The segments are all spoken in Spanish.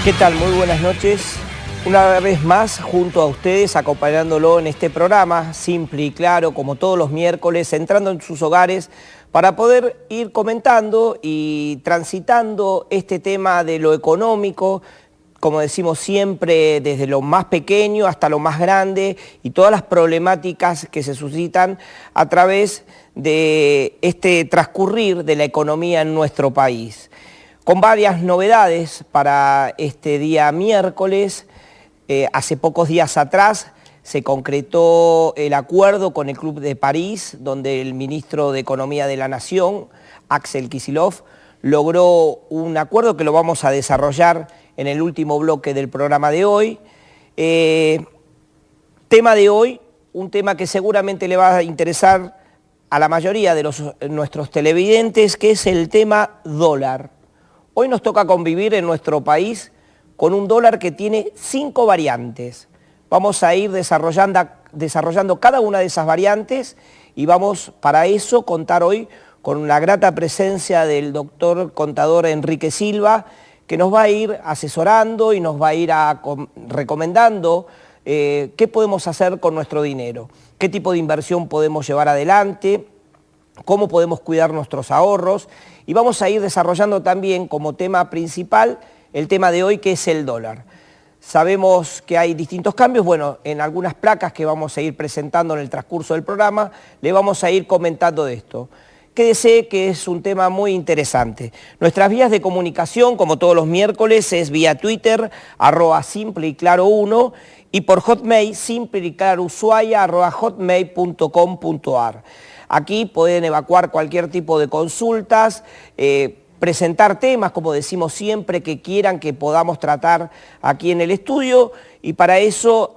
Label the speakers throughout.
Speaker 1: ¿Qué tal? Muy buenas noches. Una vez más junto a ustedes, acompañándolo en este programa, simple y claro, como todos los miércoles, entrando en sus hogares para poder ir comentando y transitando este tema de lo económico, como decimos siempre, desde lo más pequeño hasta lo más grande y todas las problemáticas que se suscitan a través de este transcurrir de la economía en nuestro país. Con varias novedades para este día miércoles. Hace pocos días atrás se concretó el acuerdo con el Club de París, donde el ministro de Economía de la Nación, Axel Kicillof, logró un acuerdo que lo vamos a desarrollar en el último bloque del programa de hoy. Tema de hoy, un tema que seguramente le va a interesar a la mayoría de nuestros televidentes, que es el tema dólar. Hoy nos toca convivir en nuestro país con un dólar que tiene 5 variantes. Vamos a ir desarrollando cada una de esas variantes y vamos para eso contar hoy con la grata presencia del doctor contador Enrique Silva, que nos va a ir asesorando y nos va a ir recomendando qué podemos hacer con nuestro dinero, qué tipo de inversión podemos llevar adelante, cómo podemos cuidar nuestros ahorros, y vamos a ir desarrollando también como tema principal el tema de hoy, que es el dólar. Sabemos que hay distintos cambios, bueno, en algunas placas que vamos a ir presentando en el transcurso del programa, le vamos a ir comentando de esto. Quédese que es un tema muy interesante. Nuestras vías de comunicación, como todos los miércoles, es vía Twitter, @simpleyclaro1, y por Hotmail, simpleyclaroushuaia@hotmail.com.ar. Aquí pueden evacuar cualquier tipo de consultas, presentar temas, como decimos siempre, que quieran que podamos tratar aquí en el estudio, y para eso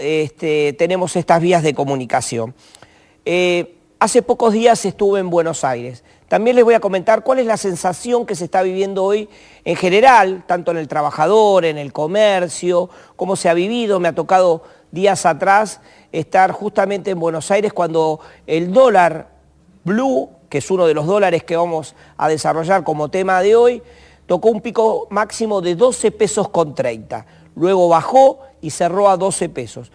Speaker 1: tenemos estas vías de comunicación. Hace pocos días estuve en Buenos Aires. También les voy a comentar cuál es la sensación que se está viviendo hoy en general, tanto en el trabajador, en el comercio, cómo se ha vivido. Me ha tocado días atrás estar justamente en Buenos Aires cuando el dólar blue, que es uno de los dólares que vamos a desarrollar como tema de hoy, tocó un pico máximo de 12 pesos con 30. Luego bajó y cerró a 12 pesos.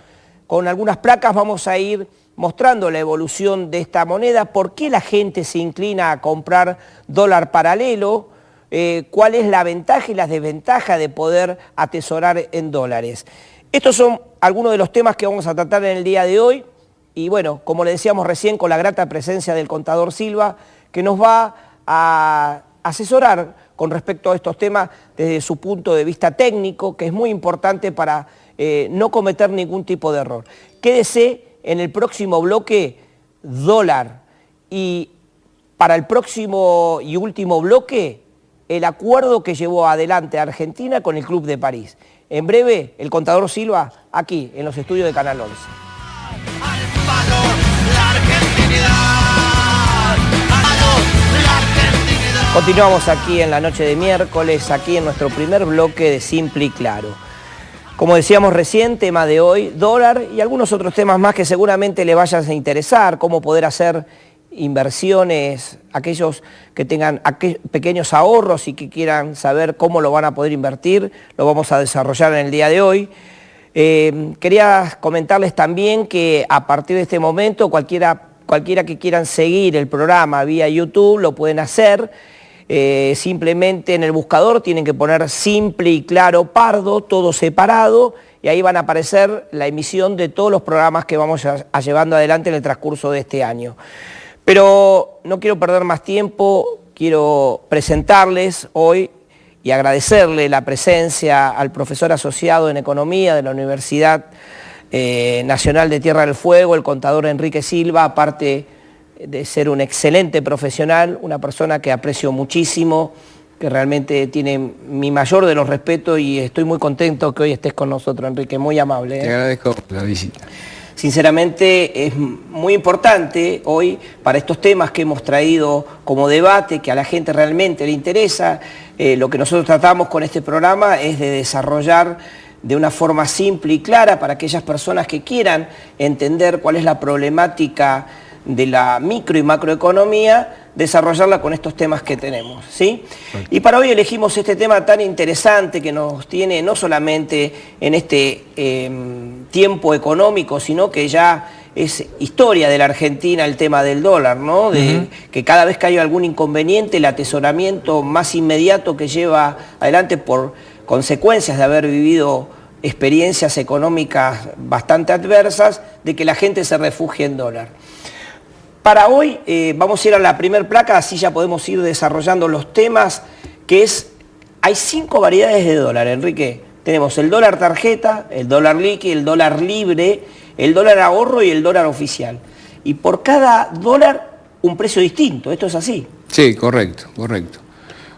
Speaker 1: Con algunas placas vamos a ir mostrando la evolución de esta moneda, por qué la gente se inclina a comprar dólar paralelo, cuál es la ventaja y la desventaja de poder atesorar en dólares. Estos son algunos de los temas que vamos a tratar en el día de hoy. Y bueno, como le decíamos recién, con la grata presencia del contador Silva, que nos va a asesorar con respecto a estos temas desde su punto de vista técnico, que es muy importante para no cometer ningún tipo de error. Quédese en el próximo bloque, dólar. Y para el próximo y último bloque, el acuerdo que llevó adelante Argentina con el Club de París. En breve, el contador Silva, aquí, en los estudios de Canal 11. Continuamos aquí en la noche de miércoles, aquí en nuestro primer bloque de Simple y Claro. Como decíamos recién, tema de hoy, dólar y algunos otros temas más que seguramente le vayan a interesar, cómo poder hacer inversiones, aquellos que tengan pequeños ahorros y que quieran saber cómo lo van a poder invertir, lo vamos a desarrollar en el día de hoy. Quería comentarles también que a partir de este momento cualquiera que quieran seguir el programa vía YouTube lo pueden hacer. Simplemente en el buscador tienen que poner Simple y Claro Pardo, todo separado, y ahí van a aparecer la emisión de todos los programas que vamos a llevando adelante en el transcurso de este año. Pero no quiero perder más tiempo, quiero presentarles hoy y agradecerle la presencia al profesor asociado en Economía de la Universidad Nacional de Tierra del Fuego, el contador Enrique Silva, aparte de ser un excelente profesional, una persona que aprecio muchísimo, que realmente tiene mi mayor de los respetos, y estoy muy contento que hoy estés con nosotros, Enrique, muy amable.
Speaker 2: Te agradezco la visita.
Speaker 1: Sinceramente es muy importante hoy para estos temas que hemos traído como debate, que a la gente realmente le interesa. Lo que nosotros tratamos con este programa es de desarrollar de una forma simple y clara para aquellas personas que quieran entender cuál es la problemática de la micro y macroeconomía, desarrollarla con estos temas que tenemos, ¿sí? Y para hoy elegimos este tema tan interesante que nos tiene no solamente en este tiempo económico, sino que ya es historia de la Argentina el tema del dólar, ¿no? Que cada vez que hay algún inconveniente, el atesoramiento más inmediato que lleva adelante por consecuencias de haber vivido experiencias económicas bastante adversas, de que la gente se refugie en dólar. Para hoy vamos a ir a la primer placa, así ya podemos ir desarrollando los temas, que es, hay 5 variedades de dólar, Enrique. Tenemos el dólar tarjeta, el dólar líquido, el dólar libre, el dólar ahorro y el dólar oficial. Y por cada dólar un precio distinto, ¿esto es así?
Speaker 2: Sí, correcto, correcto.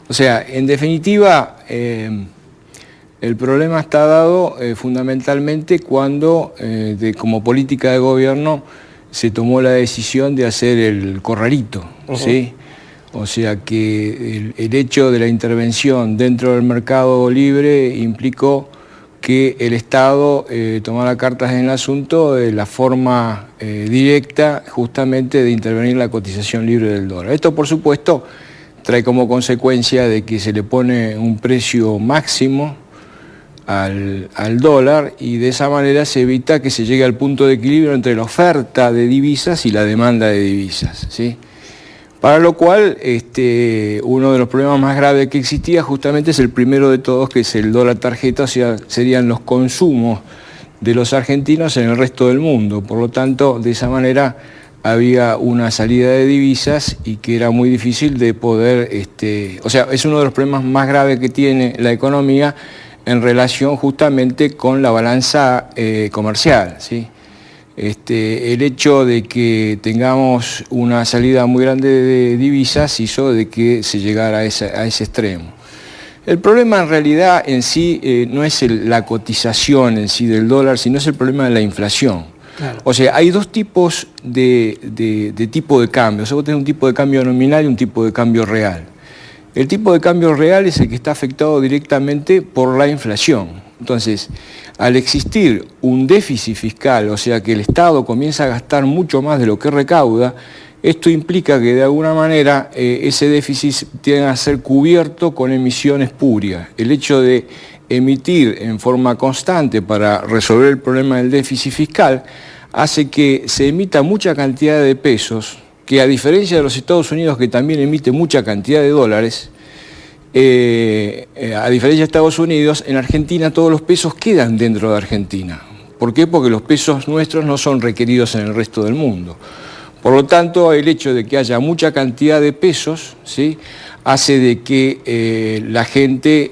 Speaker 2: O sea, en definitiva, el problema está dado fundamentalmente cuando, como política de gobierno, se tomó la decisión de hacer el corralito, ¿sí? O sea que el hecho de la intervención dentro del mercado libre implicó que el Estado tomara cartas en el asunto de la forma directa justamente de intervenir la cotización libre del dólar. Esto, por supuesto, trae como consecuencia de que se le pone un precio máximo al dólar y de esa manera se evita que se llegue al punto de equilibrio entre la oferta de divisas y la demanda de divisas, ¿sí? Para lo cual, uno de los problemas más graves que existía justamente es el primero de todos, que es el dólar tarjeta, o sea, serían los consumos de los argentinos en el resto del mundo. Por lo tanto, de esa manera había una salida de divisas y que era muy difícil de poder, o sea, es uno de los problemas más graves que tiene la economía en relación justamente con la balanza comercial, ¿sí? El hecho de que tengamos una salida muy grande de divisas hizo de que se llegara a ese extremo. El problema en realidad en sí no es la cotización en sí del dólar, sino es el problema de la inflación. Claro. O sea, hay dos tipos de tipo de cambio. O sea, vos tenés un tipo de cambio nominal y un tipo de cambio real. El tipo de cambio real es el que está afectado directamente por la inflación. Entonces, al existir un déficit fiscal, o sea que el Estado comienza a gastar mucho más de lo que recauda, esto implica que de alguna manera ese déficit tiene a ser cubierto con emisiones purias. El hecho de emitir en forma constante para resolver el problema del déficit fiscal hace que se emita mucha cantidad de pesos, que a diferencia de los Estados Unidos, que también emite mucha cantidad de dólares, a diferencia de Estados Unidos, en Argentina todos los pesos quedan dentro de Argentina. ¿Por qué? Porque los pesos nuestros no son requeridos en el resto del mundo. Por lo tanto, el hecho de que haya mucha cantidad de pesos, ¿sí?, hace de que la gente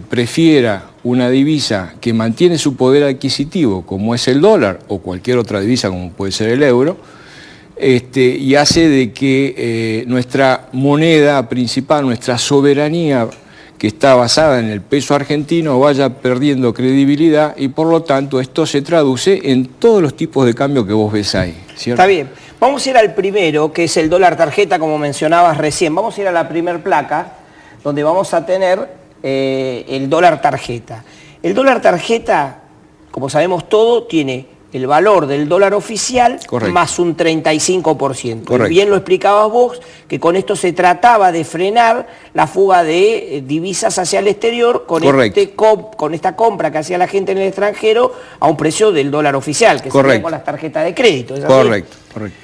Speaker 2: prefiera una divisa que mantiene su poder adquisitivo, como es el dólar, o cualquier otra divisa como puede ser el euro, y hace de que nuestra moneda principal, nuestra soberanía, que está basada en el peso argentino, vaya perdiendo credibilidad y por lo tanto esto se traduce en todos los tipos de cambio que vos ves ahí, ¿cierto?
Speaker 1: Está bien. Vamos a ir al primero, que es el dólar tarjeta, como mencionabas recién. Vamos a ir a la primer placa, donde vamos a tener el dólar tarjeta. El dólar tarjeta, como sabemos todo, tiene el valor del dólar oficial. Correcto. Más un 35%. Correcto. Bien lo explicabas vos, que con esto se trataba de frenar la fuga de divisas hacia el exterior con, con esta compra que hacía la gente en el extranjero a un precio del dólar oficial, que se hacía con las tarjetas de crédito. ¿Es así?
Speaker 2: Correcto, correcto.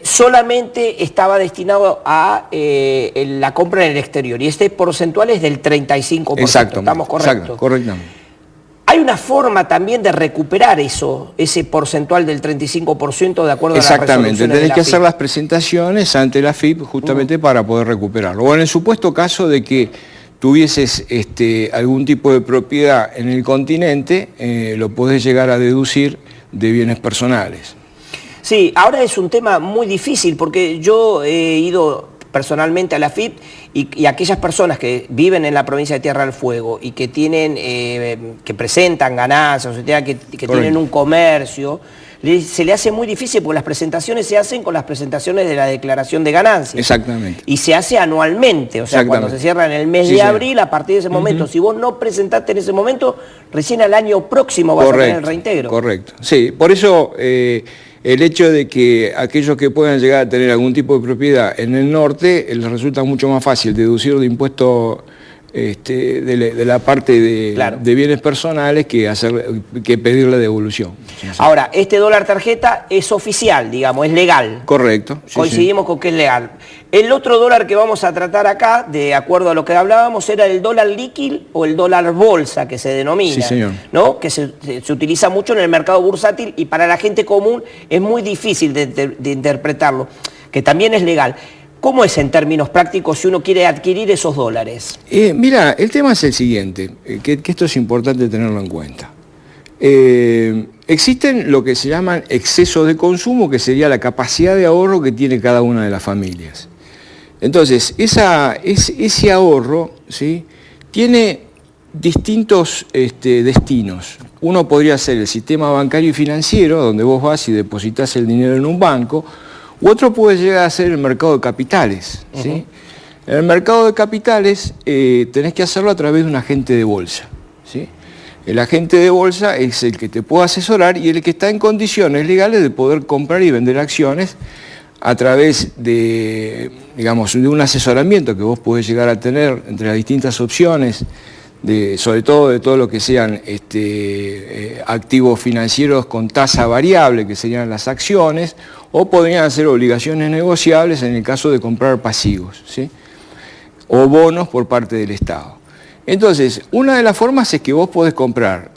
Speaker 1: Solamente estaba destinado a la compra en el exterior y este porcentual es del 35%.
Speaker 2: Exacto.
Speaker 1: ¿Estamos correctos?
Speaker 2: Exacto, correctamente.
Speaker 1: Hay una forma también de recuperar ese porcentual del 35% de acuerdo a las resoluciones de la FIP.
Speaker 2: Exactamente, tenés que hacer las presentaciones ante la FIP justamente para poder recuperarlo. O en el supuesto caso de que tuvieses algún tipo de propiedad en el continente, lo podés llegar a deducir de bienes personales.
Speaker 1: Sí, ahora es un tema muy difícil porque yo he ido personalmente a la FIP y aquellas personas que viven en la provincia de Tierra del Fuego y que tienen, que presentan ganancias, o sea, que tienen un comercio, se le hace muy difícil porque las presentaciones se hacen con las presentaciones de la declaración de ganancias.
Speaker 2: Exactamente.
Speaker 1: Y se hace anualmente, o sea, cuando se cierra en el mes de abril, a partir de ese momento, si vos no presentaste en ese momento, recién al año próximo vas a tener el reintegro.
Speaker 2: Correcto, sí, por eso el hecho de que aquellos que puedan llegar a tener algún tipo de propiedad en el norte, les resulta mucho más fácil deducir de impuestos de la parte de bienes personales que pedirle devolución.
Speaker 1: Ahora, este dólar tarjeta es oficial, digamos, es legal.
Speaker 2: Correcto. Sí,
Speaker 1: coincidimos con que es legal. El otro dólar que vamos a tratar acá, de acuerdo a lo que hablábamos, era el dólar líquido o el dólar bolsa, que se denomina.
Speaker 2: Sí, señor.
Speaker 1: ¿No? Que se utiliza mucho en el mercado bursátil y para la gente común es muy difícil de interpretarlo, que también es legal. ¿Cómo es en términos prácticos si uno quiere adquirir esos dólares?
Speaker 2: Mira, el tema es el siguiente, que esto es importante tenerlo en cuenta. Existen lo que se llaman excesos de consumo, que sería la capacidad de ahorro que tiene cada una de las familias. Entonces, ese ahorro, ¿sí?, tiene distintos destinos. Uno podría ser el sistema bancario y financiero, donde vos vas y depositas el dinero en un banco, u otro puede llegar a ser el mercado de capitales, ¿sí? En el mercado de capitales tenés que hacerlo a través de un agente de bolsa, ¿sí? El agente de bolsa es el que te puede asesorar y el que está en condiciones legales de poder comprar y vender acciones a través de, digamos, de un asesoramiento que vos podés llegar a tener entre las distintas opciones, sobre todo de todo lo que sean activos financieros con tasa variable, que serían las acciones, o podrían ser obligaciones negociables en el caso de comprar pasivos, ¿sí?, o bonos por parte del Estado. Entonces, una de las formas es que vos podés comprar,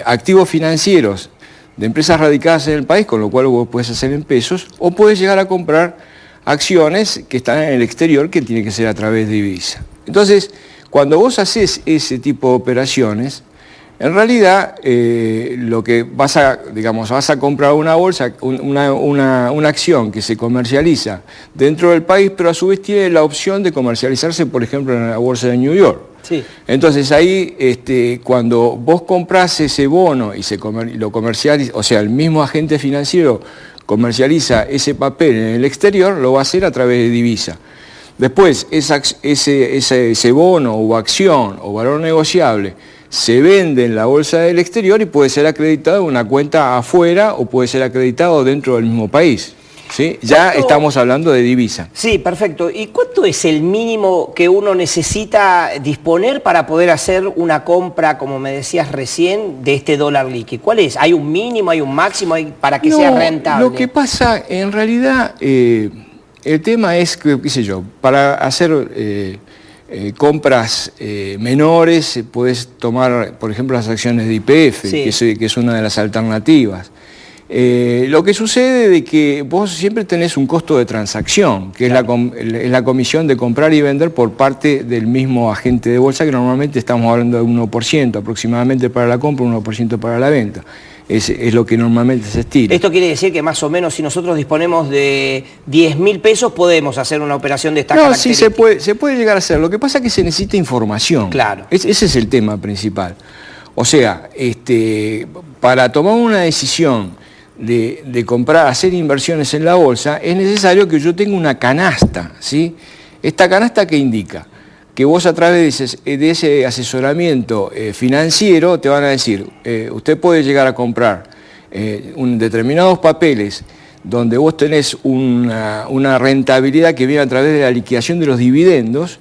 Speaker 2: activos financieros de empresas radicadas en el país, con lo cual vos podés hacer en pesos, o podés llegar a comprar acciones que están en el exterior, que tiene que ser a través de divisa. Entonces, cuando vos haces ese tipo de operaciones, en realidad lo que vas a comprar una bolsa, una acción que se comercializa dentro del país, pero a su vez tiene la opción de comercializarse, por ejemplo, en la bolsa de New York.
Speaker 1: Sí.
Speaker 2: Entonces ahí, cuando vos comprás ese bono y lo comercializas, o sea, el mismo agente financiero comercializa ese papel en el exterior, lo va a hacer a través de divisa. Después, ese bono o acción o valor negociable se vende en la bolsa del exterior y puede ser acreditado en una cuenta afuera o puede ser acreditado dentro del mismo país, ¿sí? Ya estamos hablando de divisa.
Speaker 1: Sí, perfecto. ¿Y cuánto es el mínimo que uno necesita disponer para poder hacer una compra, como me decías recién, de este dólar líquido? ¿Cuál es? ¿Hay un mínimo, hay un máximo para que sea rentable?
Speaker 2: Lo que pasa, en realidad, el tema es que, qué sé yo, para hacer compras menores, puedes tomar, por ejemplo, las acciones de YPF, sí, que es una de las alternativas. Lo que sucede es que vos siempre tenés un costo de transacción, que claro, es la comisión de comprar y vender por parte del mismo agente de bolsa, que normalmente estamos hablando de 1% aproximadamente para la compra, 1% para la venta. Es lo que normalmente se estila.
Speaker 1: Esto quiere decir que más o menos si nosotros disponemos de 10.000 pesos podemos hacer una operación de esta característica.
Speaker 2: Sí, se puede llegar a hacer. Lo que pasa es que se necesita información.
Speaker 1: Claro.
Speaker 2: Ese es el tema principal. O sea, para tomar una decisión de comprar, hacer inversiones en la bolsa, es necesario que yo tenga una canasta, ¿sí? ¿Esta canasta qué indica? Que vos a través de ese asesoramiento financiero te van a decir, usted puede llegar a comprar determinados papeles donde vos tenés una rentabilidad que viene a través de la liquidación de los dividendos,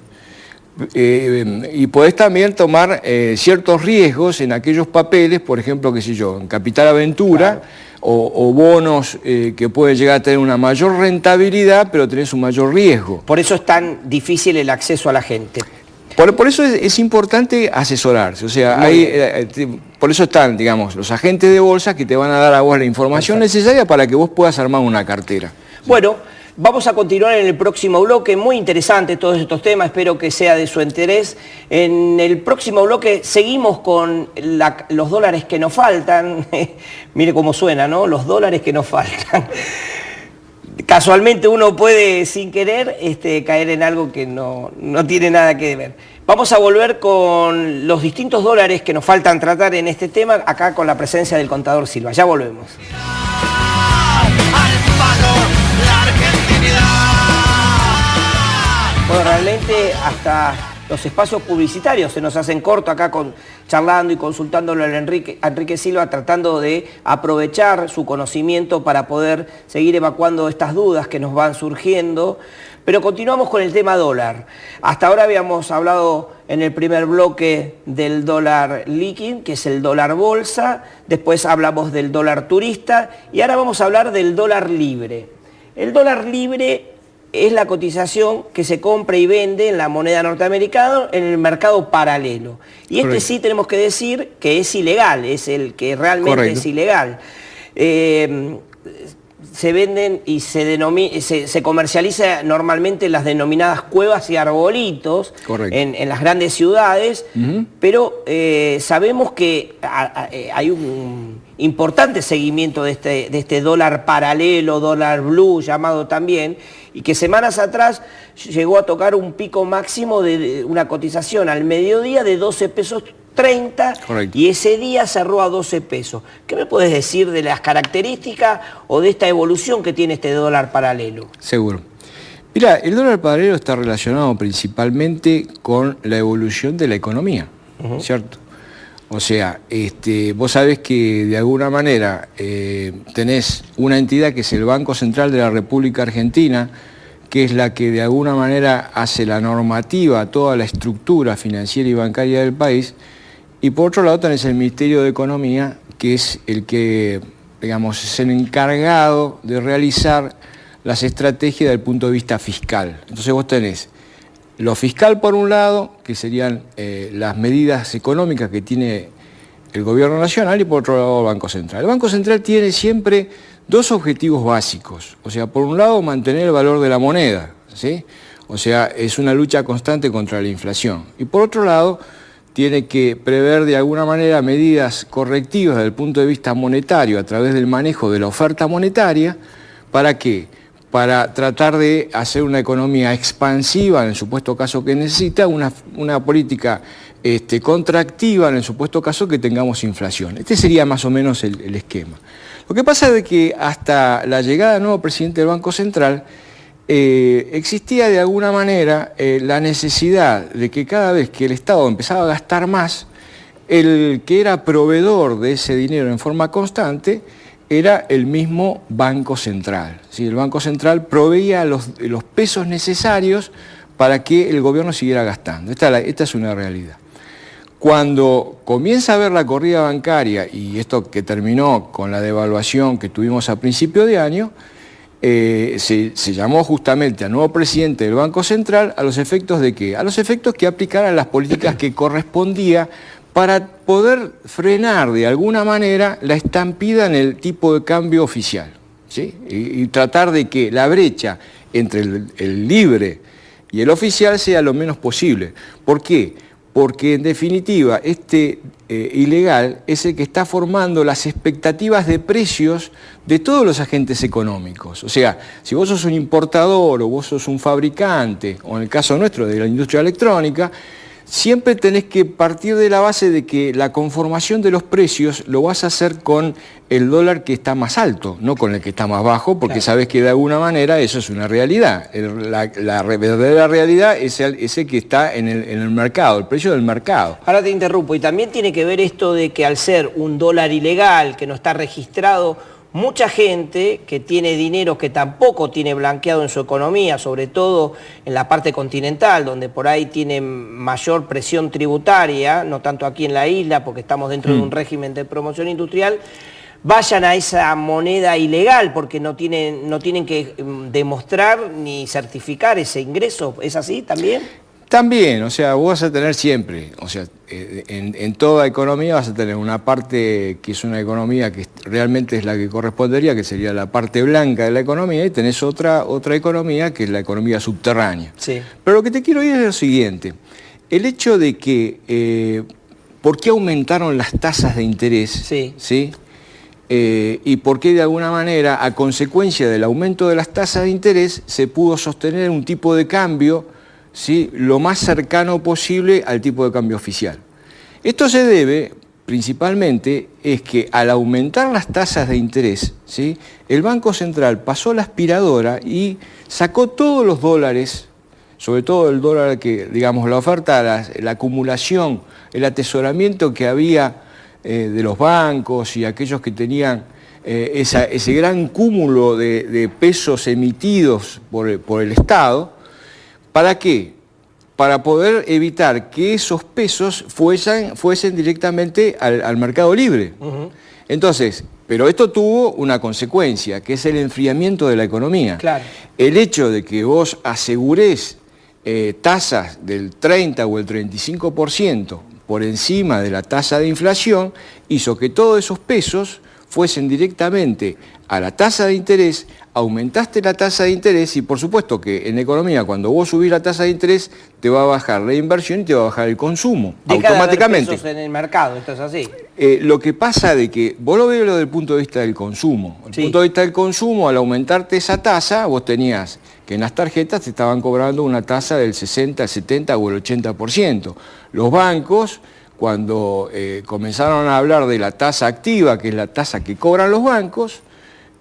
Speaker 2: y podés también tomar ciertos riesgos en aquellos papeles, por ejemplo, qué sé yo, en Capital Aventura, claro, o bonos que pueden llegar a tener una mayor rentabilidad, pero tenés un mayor riesgo.
Speaker 1: Por eso es tan difícil el acceso a la gente.
Speaker 2: Por eso es importante asesorarse, o sea, por eso están, digamos, los agentes de bolsa que te van a dar a vos la información necesaria para que vos puedas armar una cartera.
Speaker 1: Bueno, vamos a continuar en el próximo bloque, muy interesante todos estos temas, espero que sea de su interés. En el próximo bloque seguimos con los dólares que nos faltan, mire cómo suena, ¿no? Los dólares que nos faltan. Casualmente uno puede, sin querer, caer en algo que no tiene nada que ver. Vamos a volver con los distintos dólares que nos faltan tratar en este tema, acá con la presencia del contador Silva. Ya volvemos. Bueno, realmente hasta los espacios publicitarios se nos hacen corto acá charlando y consultándolo a Enrique Silva, tratando de aprovechar su conocimiento para poder seguir evacuando estas dudas que nos van surgiendo. Pero continuamos con el tema dólar. Hasta ahora habíamos hablado en el primer bloque del dólar líquido, que es el dólar bolsa, después hablamos del dólar turista y ahora vamos a hablar del dólar libre. El dólar libre es la cotización que se compra y vende en la moneda norteamericana en el mercado paralelo. Y este sí tenemos que decir que es ilegal, es el que realmente es ilegal. Se venden y se comercializa normalmente en las denominadas cuevas y arbolitos en las grandes ciudades, pero sabemos que hay un importante seguimiento de este dólar paralelo, dólar blue llamado también, y que semanas atrás llegó a tocar un pico máximo de una cotización al mediodía de 12 pesos 30 y ese día cerró a 12 pesos. ¿Qué me puedes decir de las características o de esta evolución que tiene este dólar paralelo?
Speaker 2: Seguro. Mira, el dólar paralelo está relacionado principalmente con la evolución de la economía, ¿cierto? O sea, vos sabés que de alguna manera tenés una entidad que es el Banco Central de la República Argentina, que es la que de alguna manera hace la normativa, toda la estructura financiera y bancaria del país. Y por otro lado tenés el Ministerio de Economía, que es el que, digamos, es el encargado de realizar las estrategias desde el punto de vista fiscal. Entonces vos tenés lo fiscal por un lado, que serían las medidas económicas que tiene el gobierno nacional, y por otro lado el Banco Central. El Banco Central tiene siempre dos objetivos básicos. O sea, por un lado mantener el valor de la moneda, ¿sí? O sea, es una lucha constante contra la inflación. Y por otro lado, tiene que prever de alguna manera medidas correctivas desde el punto de vista monetario a través del manejo de la oferta monetaria. ¿Para qué? Para tratar de hacer una economía expansiva en el supuesto caso que necesita, una política contractiva en el supuesto caso que tengamos inflación. Este sería más o menos el esquema. Lo que pasa es que hasta la llegada del nuevo presidente del Banco Central, existía de alguna manera la necesidad de que cada vez que el Estado empezaba a gastar más, el que era proveedor de ese dinero en forma constante era el mismo Banco Central. ¿Sí? El Banco Central proveía los pesos necesarios para que el gobierno siguiera gastando. Esta es una realidad. Cuando comienza a haber la corrida bancaria, y esto que terminó con la devaluación que tuvimos a principio de año, se llamó justamente al nuevo presidente del Banco Central a los efectos de ¿qué? A los efectos que aplicaran las políticas que correspondía para poder frenar de alguna manera la estampida en el tipo de cambio oficial, ¿sí? Y tratar de que la brecha entre el libre y el oficial sea lo menos posible. ¿Por qué? Porque en definitiva ilegal es el que está formando las expectativas de precios de todos los agentes económicos. O sea, si vos sos un importador o vos sos un fabricante, o en el caso nuestro de la industria electrónica, siempre tenés que partir de la base de que la conformación de los precios lo vas a hacer con el dólar que está más alto, no con el que está más bajo, porque sabés que de alguna manera eso es una realidad. La verdadera realidad es el que está en el mercado, el precio del mercado.
Speaker 1: Ahora te interrumpo, y también tiene que ver esto de que al ser un dólar ilegal, que no está registrado, mucha gente que tiene dinero que tampoco tiene blanqueado en su economía, sobre todo en la parte continental, donde por ahí tiene mayor presión tributaria, no tanto aquí en la isla, porque estamos dentro de un régimen de promoción industrial, vayan a esa moneda ilegal, porque no tienen que demostrar ni certificar ese ingreso. ¿Es así también?
Speaker 2: También, o sea, vos vas a tener siempre, o sea, en toda economía vas a tener una parte que es una economía que realmente es la que correspondería, que sería la parte blanca de la economía, y tenés otra economía que es la economía subterránea. Sí. Pero lo que te quiero decir es lo siguiente, el hecho de que, ¿por qué aumentaron las tasas de interés? Sí. ¿Sí? Y por qué de alguna manera, a consecuencia del aumento de las tasas de interés, se pudo sostener un tipo de cambio, ¿sí?, lo más cercano posible al tipo de cambio oficial. Esto se debe principalmente es que al aumentar las tasas de interés, ¿sí?, el Banco Central pasó la aspiradora y sacó todos los dólares, sobre todo el dólar que, digamos, la oferta, la acumulación, el atesoramiento que había de los bancos y aquellos que tenían ese gran cúmulo de pesos emitidos por el Estado. ¿Para qué? Para poder evitar que esos pesos fuesen directamente al mercado libre. Entonces, pero esto tuvo una consecuencia, que es el enfriamiento de la economía.
Speaker 1: Claro.
Speaker 2: El hecho de que vos asegurés tasas del 30 o el 35% por encima de la tasa de inflación hizo que todos esos pesos fuesen directamente a la tasa de interés, aumentaste la tasa de interés y por supuesto que en economía cuando vos subís la tasa de interés te va a bajar la inversión y te va a bajar el consumo automáticamente.
Speaker 1: Deja de haber pesos en el mercado, esto es así.
Speaker 2: Lo que pasa de que vos lo ves desde el punto de vista del consumo. El punto de vista del consumo, al aumentarte esa tasa, vos tenías que en las tarjetas te estaban cobrando una tasa del 60, el 70 o el 80%. Los bancos, cuando comenzaron a hablar de la tasa activa, que es la tasa que cobran los bancos,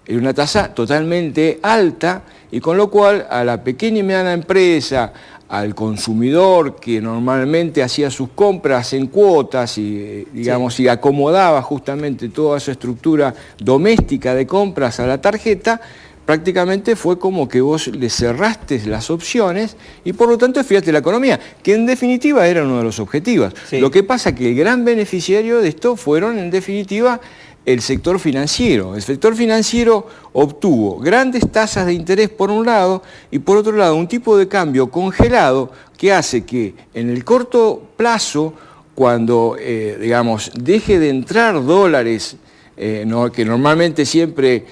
Speaker 2: era una tasa totalmente alta y con lo cual a la pequeña y mediana empresa, al consumidor que normalmente hacía sus compras en cuotas y, digamos, y acomodaba justamente toda su estructura doméstica de compras a la tarjeta, prácticamente fue como que vos le cerraste las opciones y por lo tanto enfriaste la economía, que en definitiva era uno de los objetivos. Sí. Lo que pasa es que el gran beneficiario de esto fueron en definitiva el sector financiero. El sector financiero obtuvo grandes tasas de interés por un lado y por otro lado un tipo de cambio congelado que hace que en el corto plazo, cuando digamos, deje de entrar dólares, que normalmente siempre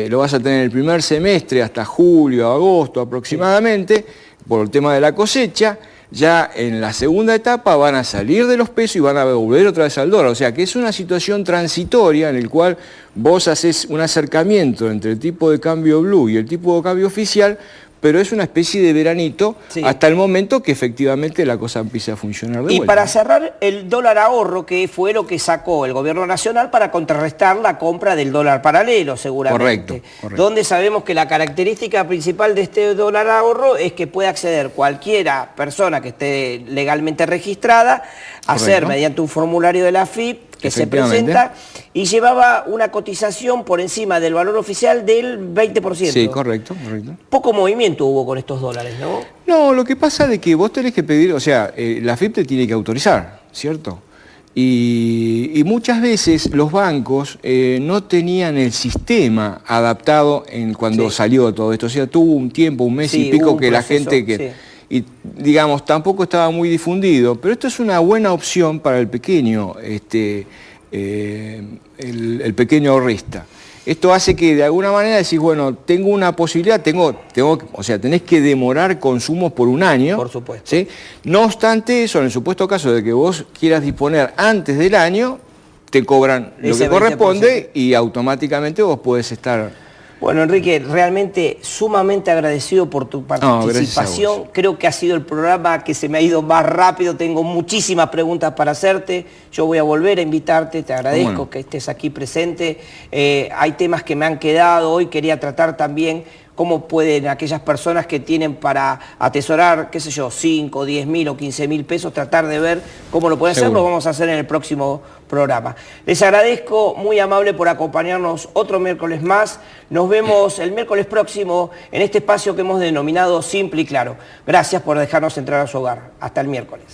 Speaker 2: lo vas a tener en el primer semestre hasta julio, agosto aproximadamente, por el tema de la cosecha, ya en la segunda etapa van a salir de los pesos y van a volver otra vez al dólar. O sea que es una situación transitoria en el cual vos haces un acercamiento entre el tipo de cambio blue y el tipo de cambio oficial, pero es una especie de veranito hasta el momento que efectivamente la cosa empiece a funcionar de vuelta.
Speaker 1: Y para cerrar, el dólar ahorro, que fue lo que sacó el gobierno nacional para contrarrestar la compra del dólar paralelo, seguramente.
Speaker 2: Correcto.
Speaker 1: Donde sabemos que la característica principal de este dólar ahorro es que puede acceder cualquiera persona que esté legalmente registrada a hacer mediante un formulario de la AFIP que se presenta y llevaba una cotización por encima del valor oficial del 20%.
Speaker 2: Sí, correcto.
Speaker 1: Poco movimiento hubo con estos dólares, ¿no?
Speaker 2: No, lo que pasa es que vos tenés que pedir, o sea, la AFIP te tiene que autorizar, ¿cierto? Y muchas veces los bancos no tenían el sistema adaptado cuando salió todo esto. O sea, tuvo un tiempo, un mes y pico que la gente y digamos, tampoco estaba muy difundido, pero esto es una buena opción para el pequeño, el pequeño ahorrista. Esto hace que de alguna manera decís, bueno, tengo una posibilidad, o sea, tenés que demorar consumos por un año.
Speaker 1: Por supuesto.
Speaker 2: ¿Sí? No obstante eso, en el supuesto caso de que vos quieras disponer antes del año, te cobran lo que corresponde y automáticamente vos podés estar...
Speaker 1: Bueno, Enrique, realmente sumamente agradecido por tu participación. Creo que ha sido el programa que se me ha ido más rápido. Tengo muchísimas preguntas para hacerte. Yo voy a volver a invitarte. Te agradezco que estés aquí presente. Hay temas que me han quedado. Hoy quería tratar también cómo pueden aquellas personas que tienen para atesorar, qué sé yo, 5, 10 mil o 15 mil pesos, tratar de ver cómo lo pueden hacer. Lo vamos a hacer en el próximo programa. Les agradezco, muy amable por acompañarnos otro miércoles más. Nos vemos el miércoles próximo en este espacio que hemos denominado Simple y Claro. Gracias por dejarnos entrar a su hogar. Hasta el miércoles.